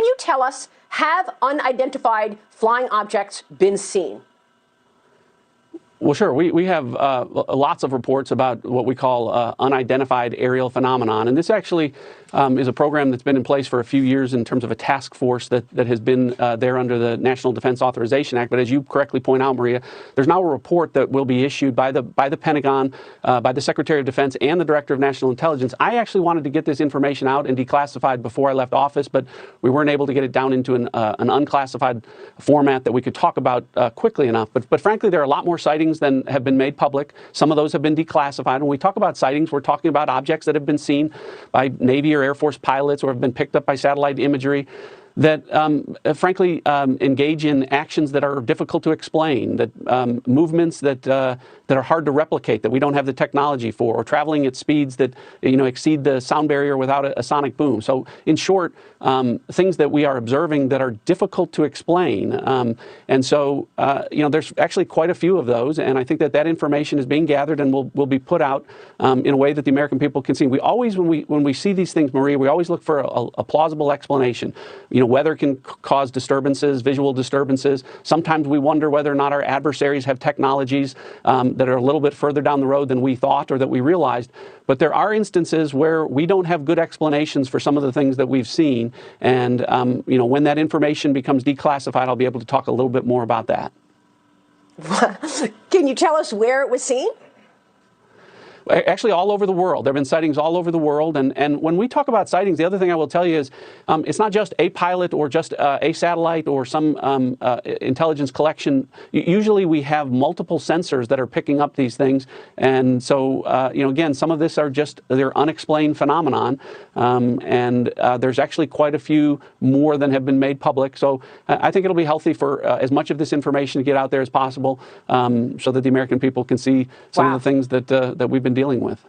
you tell us, have unidentified flying objects been seen? Well, sure. We have lots of reports about what we call unidentified aerial phenomenon. And this actually is a program that's been in place for a few years in terms of a task force that has been there under the National Defense Authorization Act. But as you correctly point out, Maria, there's now a report that will be issued by the Pentagon, by the Secretary of Defense and the Director of National Intelligence. I actually wanted to get this information out and declassified before I left office, but we weren't able to get it down into an unclassified format that we could talk about quickly enough. But frankly, there are a lot more sightings than have been made public. Some of those have been declassified. When we talk about sightings, we're talking about objects that have been seen by Navy or Air Force pilots or have been picked up by satellite imagery that frankly engage in actions that are difficult to explain, that movements that are hard to replicate, that we don't have the technology for, or traveling at speeds that exceed the sound barrier without a sonic boom. So in short, things that we are observing that are difficult to explain. And so there's actually quite a few of those, and I think that information is being gathered and will be put out in a way that the American people can see. We always, when we see these things, Maria, we always look for a plausible explanation. Weather can cause disturbances, visual disturbances. Sometimes we wonder whether or not our adversaries have technologies that are a little bit further down the road than we thought or that we realized. But there are instances where we don't have good explanations for some of the things that we've seen. And, when that information becomes declassified, I'll be able to talk a little bit more about that. Can you tell us where it was seen? Actually, all over the world. There have been sightings all over the world. And when we talk about sightings, the other thing I will tell you is it's not just a pilot or just a satellite or some intelligence collection. Usually we have multiple sensors that are picking up these things. And so, again, some of this they're unexplained phenomenon. And there's actually quite a few more than have been made public. So I think it'll be healthy for as much of this information to get out there as possible so that the American people can see some of the things that we've been dealing with.